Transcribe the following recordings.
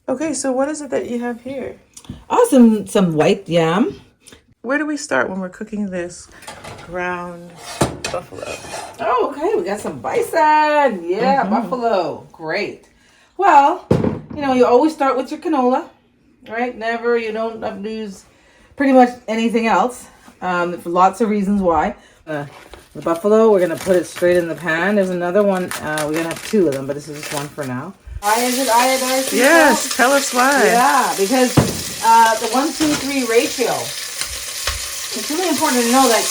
Okay, so what is it that you have here? Oh, some white yam. Where do we start when we're cooking this ground buffalo? Oh, okay. We got some bison. Yeah, buffalo. Great. Well, you always start with your canola, right? You don't have to use pretty much anything else. For lots of reasons why. The buffalo, we're going to put it straight in the pan. There's another one. We're going to have two of them, but this is just one for now. Why is it iodized? Yes, tell us why. Yeah, because the 1-2-3 ratio. It's really important to know that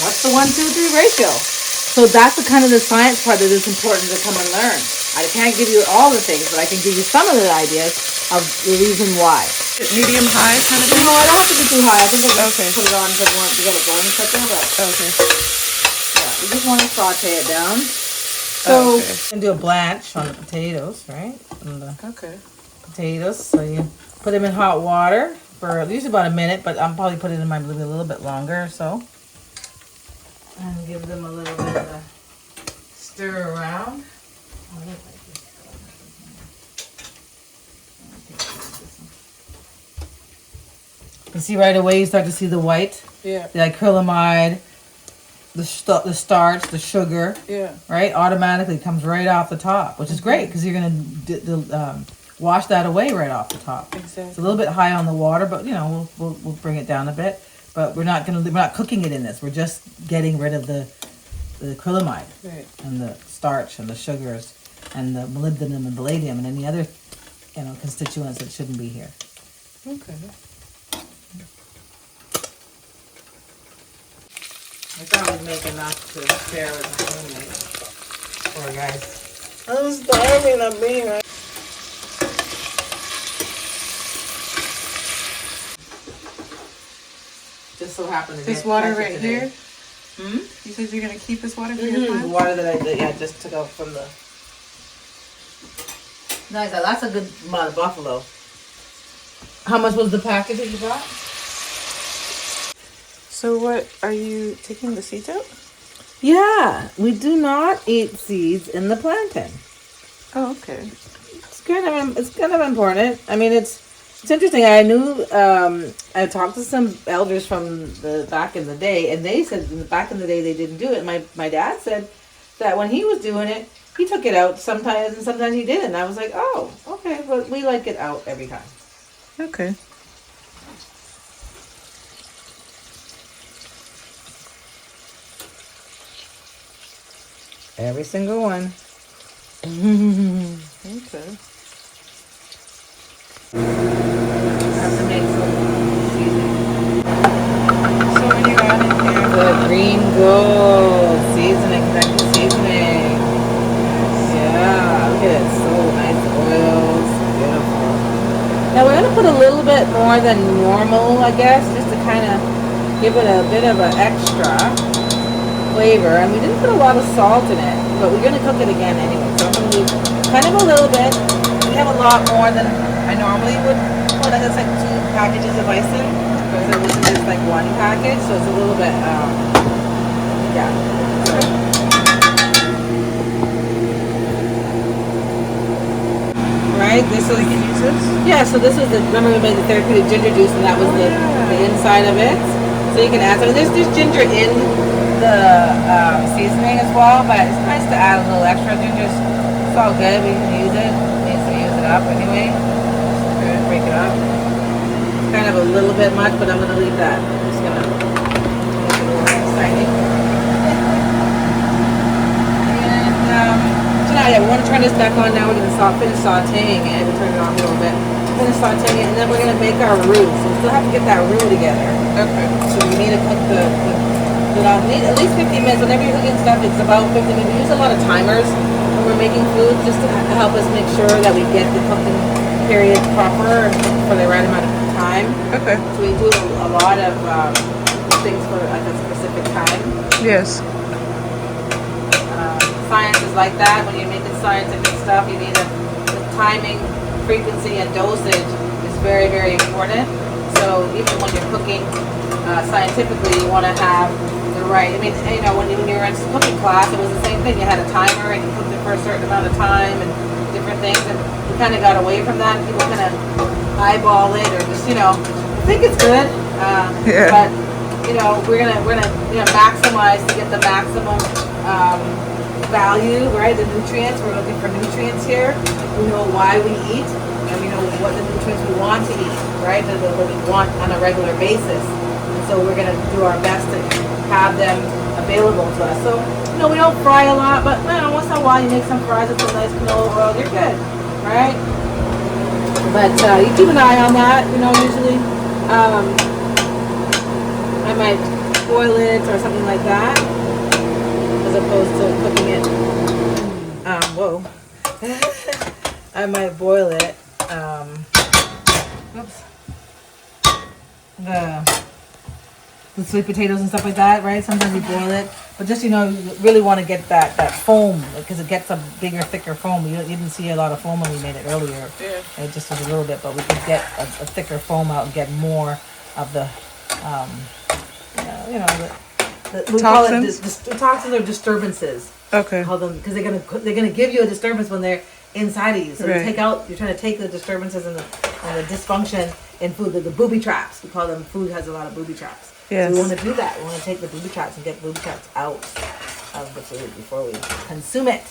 what's the 1-2-3 ratio. So that's the science part that is important to come and learn. I can't give you all the things, but I can give you some of the ideas of the reason why. Medium high kind of thing? No, I don't have to be too high. I think I just put it on to get it going quicker. But okay. Yeah, we just want to saute it down. So you can do a blanch on the potatoes, right? Potatoes. So you put them in hot water for at least about a minute, but I'll probably put it in my maybe a little bit longer or so. And give them a little bit of a stir around. You see right away, you start to see the white, the acrylamide, the starch, the sugar, right? Automatically comes right off the top, which is great because you're gonna wash that away right off the top. Exactly. It's a little bit high on the water, but we'll bring it down a bit. But we're not cooking it in this. We're just getting rid of the acrylamide and the starch and the sugars and the molybdenum and palladium and any other constituents that shouldn't be here. Okay. I thought we'd make enough to share with my roommates. Poor guys. I was starving of being right. Just so happened to this water right here. You said you're gonna keep this water for your plant? The water that I just took out from the. Nice. That's a good amount of buffalo. How much was the package that you bought? So what, are you taking the seeds out? Yeah, we do not eat seeds in the plantain. Oh, okay. It's kind of important. I mean, it's interesting. I knew I talked to some elders from the back in the day, and they said back in the day they didn't do it. My dad said that when he was doing it, he took it out sometimes, and sometimes he didn't. I was like, oh, okay, but we like it out every time. Okay. Every single one. Okay. I have to make some seasoning. So when you add in here the green gold seasoning, connected seasoning. Yeah, look at it. So nice oils. Beautiful. Now we're gonna put a little bit more than normal, I guess, just to kind of give it a bit of an extra flavor. And we didn't put a lot of salt in it, but we're gonna cook it again anyway. So I'm gonna leave kind of a little bit. We have a lot more than I normally would put. I guess like 2 packages of bison. So this is just like 1 package, so it's a little bit, yeah. Right, this is. We can use this? Yeah, so this is remember we made the therapeutic ginger juice, and that was the inside of it. So you can add some. There's ginger in the seasoning as well, but it's nice to add a little extra ginger. It's all good. We can use it. Needs to use it up anyway. Break it up. It's kind of a little bit much, but I'm gonna leave that. I'm just gonna make it a little exciting. And so now, yeah, we want to turn this back on now. We're gonna finish sautéing it. We turn it on a little bit. Finish sautéing it, and then we're gonna make our roux. So we still have to get that roux together. Okay. So we need to cook the need at least 50 minutes. Whenever you're cooking stuff, it's about 50 minutes. We use a lot of timers when we're making food just to help us make sure that we get the cooking period proper and for the right amount of time. Okay. So we do a lot of things for like a specific time. Yes. Science is like that. When you're making scientific stuff, you need the timing, frequency, and dosage is very, very important. So even when you're cooking scientifically, you want to have the right. I mean, when you were in cooking class, it was the same thing. You had a timer and you cooked it for a certain amount of time and different things. And the kind of got away from that. People kind of eyeball it or just, I think it's good. But, we're gonna maximize to get the maximum value, right? The nutrients. We're looking for nutrients here. We know why we eat, and we know what the nutrients we want to eat, right? What we want on a regular basis. And so we're gonna do our best to have them available to us. So, we don't fry a lot, but once in a while you make some fries with some nice canola oil, you're good, right? But you keep an eye on that, usually. I might boil it or something like that, as opposed to cooking it. I might boil it. The sweet potatoes and stuff like that, right? Sometimes we boil it, but just you really want to get that foam because it gets a bigger, thicker foam. You didn't see a lot of foam when we made it earlier. Yeah. It just was a little bit, but we could get a thicker foam out and get more of the, we call it toxins or disturbances. Okay. Call them because they're gonna give you a disturbance when they're inside of you. So right. you're trying to take the disturbances and the dysfunction in food, the booby traps. We call them. Food has a lot of booby traps. Yes. So we want to do that. We want to take the booby traps and get booby traps out of the food before we consume it.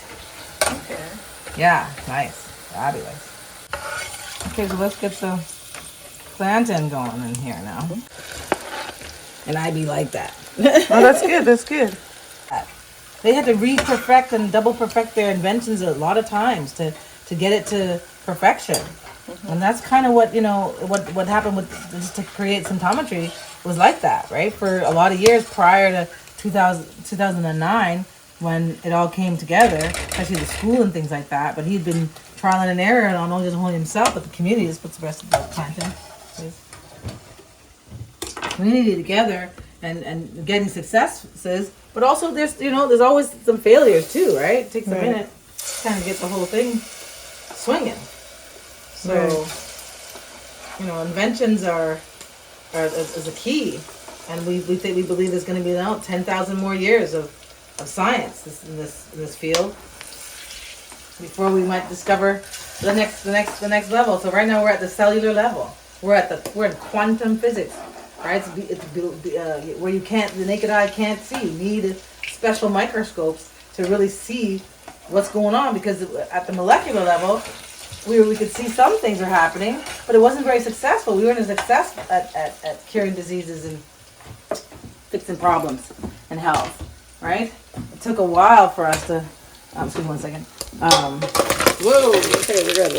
Okay. Yeah, nice. Fabulous. Okay, so let's get the plantain going in here now. And I be like that. Oh, that's good. That's good. They had to re-perfect and double perfect their inventions a lot of times to get it to perfection. Mm-hmm. And that's kind of what, what happened with just to create symptometry was like that, right? For a lot of years prior to 2009 when it all came together, especially the school and things like that. But he'd been trial and error, and not only just only himself, but the community. Just puts the rest of the plantain. Community together and getting successes, but also there's always some failures too, right? It takes a minute to kind of get the whole thing swinging. So, inventions is a key, and we believe there's going to be now 10,000 more years of science in this field before we might discover the next level. So right now we're at the cellular level. We're in quantum physics. Right, it's where the naked eye can't see. You need special microscopes to really see what's going on, because at the molecular level, we could see some things are happening, but it wasn't very successful. We weren't as successful at curing diseases and fixing problems in health, right? It took a while for us to. Excuse me 1 second. Whoa. Okay, we're good.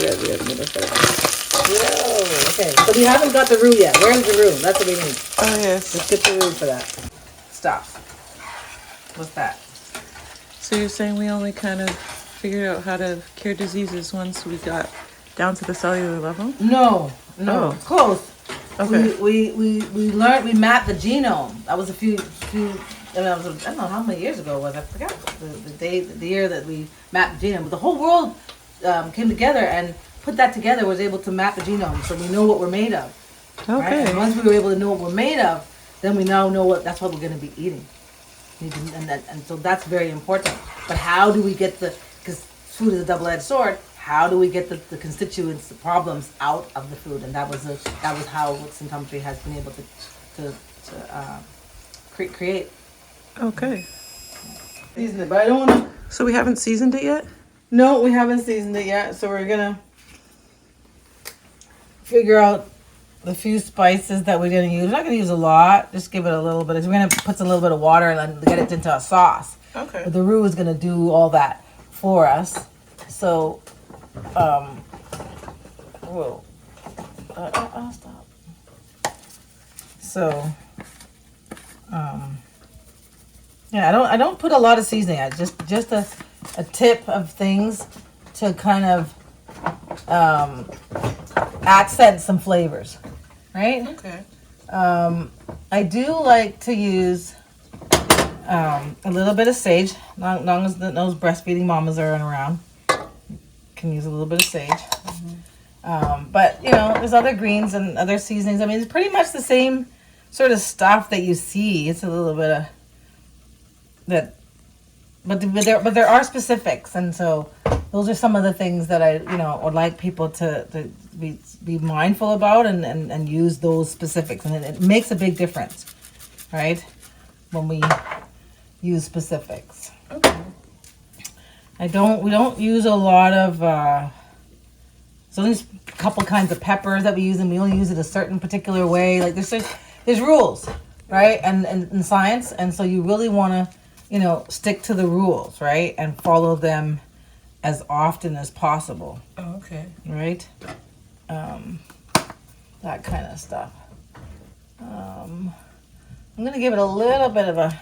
Whoa, okay. So we haven't got the roux yet. Where's the roux? That's what we need. Oh, yes. Let's get the roux for that. Stop. What's that? So you're saying we only kind of figured out how to cure diseases once we got down to the cellular level? No. Oh. Close. Okay. We learned, we mapped the genome. That was I don't know how many years ago it was. I forgot the year that we mapped the genome. But the whole world came together and put that together, was able to map the genome, so we know what we're made of. Okay. Right? And once we were able to know what we're made of, then we now know that's what we're going to be eating. And so that's very important. But how do we get because food is a double-edged sword, how do we get the constituents, the problems out of the food? And that was how symptometry has been able to create. Okay. Season it, but I don't want to. So we haven't seasoned it yet? No, we haven't seasoned it yet. So we're gonna figure out the few spices that we're gonna use. We're not gonna use a lot. Just give it a little bit. We're gonna put a little bit of water and then get it into a sauce. Okay. But the roux is gonna do all that for us. So, whoa. I'll stop. So, yeah, I don't put a lot of seasoning. Just a tip of things to kind of accent some flavors, right? Okay. I do like to use a little bit of sage. Long as those breastfeeding mamas are around, can use a little bit of sage. Mm-hmm. But there's other greens and other seasonings. I mean, it's pretty much the same sort of stuff that you see. It's a little bit of that, but there are specifics, and so those are some of the things that I, would like people to be mindful about and use those specifics. And it makes a big difference, right? When we use specifics. Okay. We don't use a lot of, so there's a couple kinds of peppers that we use, and we only use it a certain particular way. Like there's rules, right? And in science, and so you really want to, stick to the rules, right? And follow them as often as possible. Oh, okay. Right? That kind of stuff. I'm going to give it a little bit of a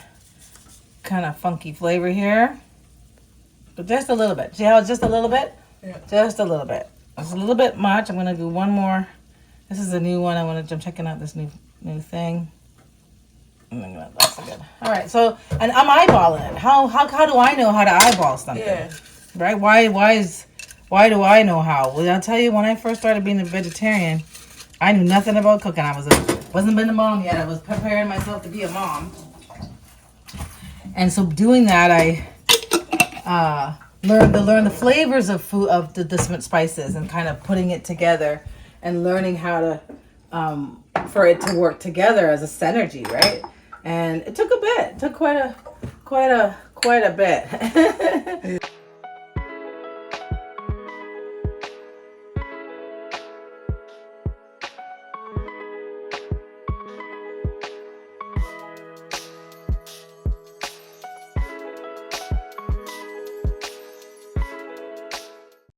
kind of funky flavor here. But just a little bit. See how it's just a little bit? Yeah. Just a little bit. It's a little bit much. I'm going to do one I'm checking out this new thing. That's good. All right, so, and I'm eyeballing it. How do I know how to eyeball something? Yeah. Right? Why do I know how? Well, I'll tell you, when I first started being a vegetarian, I knew nothing about cooking. Wasn't been a mom yet. I was preparing myself to be a mom. And so doing that, I learned the flavors of food, of the different spices, and kind of putting it together and learning how to for it to work together as a synergy, right? And it took a bit. It took quite a bit.